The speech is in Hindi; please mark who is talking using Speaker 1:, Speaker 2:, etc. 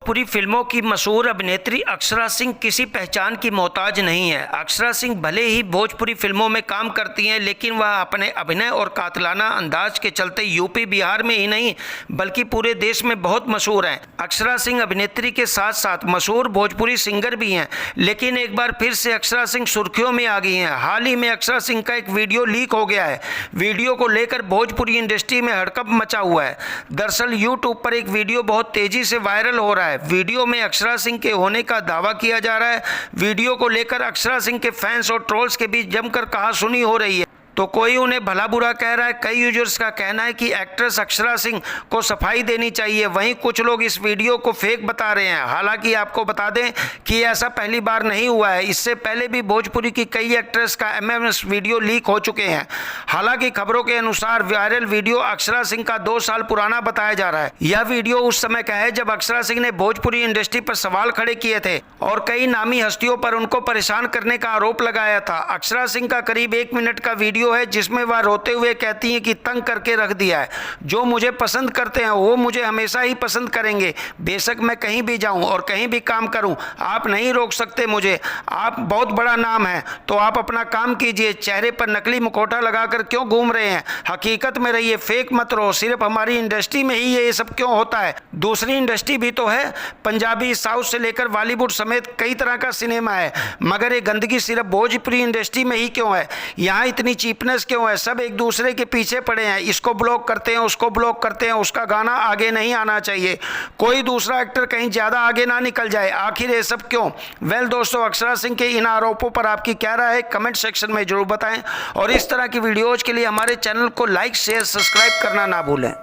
Speaker 1: भोजपुरी फिल्मों की मशहूर अभिनेत्री अक्षरा सिंह किसी पहचान की मोहताज नहीं है। अक्षरा सिंह भले ही भोजपुरी फिल्मों में काम करती हैं, लेकिन वह अपने अभिनय और कातिलाना अंदाज के चलते यूपी बिहार में ही नहीं बल्कि पूरे देश में बहुत मशहूर हैं। अक्षरा सिंह अभिनेत्री के साथ साथ मशहूर भोजपुरी सिंगर भी हैं, लेकिन एक बार फिर से अक्षरा सिंह सुर्खियों में आ गई हैं। हाल ही में अक्षरा सिंह का एक वीडियो लीक हो गया है। वीडियो को लेकर भोजपुरी इंडस्ट्री में हड़कंप मचा हुआ है। दरअसल यूट्यूब पर एक वीडियो बहुत तेजी से वायरल हो रहा है। वीडियो में अक्षरा सिंह के होने का दावा किया जा रहा है। वीडियो को लेकर अक्षरा सिंह के फैंस और ट्रोल्स के बीच जमकर कहासुनी हो रही है। तो कोई उन्हें भला बुरा कह रहा है। कई यूजर्स का कहना है कि एक्ट्रेस अक्षरा सिंह को सफाई देनी चाहिए। वहीं कुछ लोग इस वीडियो को फेक बता रहे हैं। हालांकि आपको बता दें कि ऐसा पहली बार नहीं हुआ है। इससे पहले भी भोजपुरी की कई एक्ट्रेस का एमएमएस वीडियो लीक हो चुके हैं। हालांकि खबरों के अनुसार वायरल वीडियो अक्षरा सिंह का 2 साल पुराना बताया जा रहा है। यह वीडियो उस समय का है जब अक्षरा सिंह ने भोजपुरी इंडस्ट्री पर सवाल खड़े किए थे और कई नामी हस्तियों पर उनको परेशान करने का आरोप लगाया था। अक्षरा सिंह का करीब 1 मिनट का वीडियो है जिसमें वह रोते हुए कहती हैं कि तंग करके रख दिया है। जो मुझे पसंद करते हैं वो मुझे हमेशा ही पसंद करेंगे, बेशक मैं कहीं भी जाऊं और कहीं भी काम करूं। आप नहीं रोक सकते मुझे। आप बहुत बड़ा नाम है तो आप अपना काम कीजिए। चेहरे पर नकली मुखौटा लगाकर क्यों घूम रहे हैं? हकीकत में रहिए, फेक मत रहो। सिर्फ हमारी इंडस्ट्री में ही ये सब क्यों होता है? दूसरी इंडस्ट्री भी तो है। पंजाबी, साउथ से लेकर बॉलीवुड समेत कई तरह का सिनेमा है, मगर ये गंदगी सिर्फ भोजपुरी इंडस्ट्री में ही क्यों है? यहाँ इतनी चीपनेस क्यों है? सब एक दूसरे के पीछे पड़े हैं। इसको ब्लॉक करते हैं, उसको ब्लॉक करते हैं। उसका गाना आगे नहीं आना चाहिए, कोई दूसरा एक्टर कहीं ज़्यादा आगे ना निकल जाए। आखिर ये सब क्यों? दोस्तों, अक्षरा सिंह के इन आरोपों पर आपकी क्या राय है? कमेंट सेक्शन में जरूर बताएं और इस तरह की वीडियोज़ के लिए हमारे चैनल को लाइक, शेयर, सब्सक्राइब करना ना भूलें।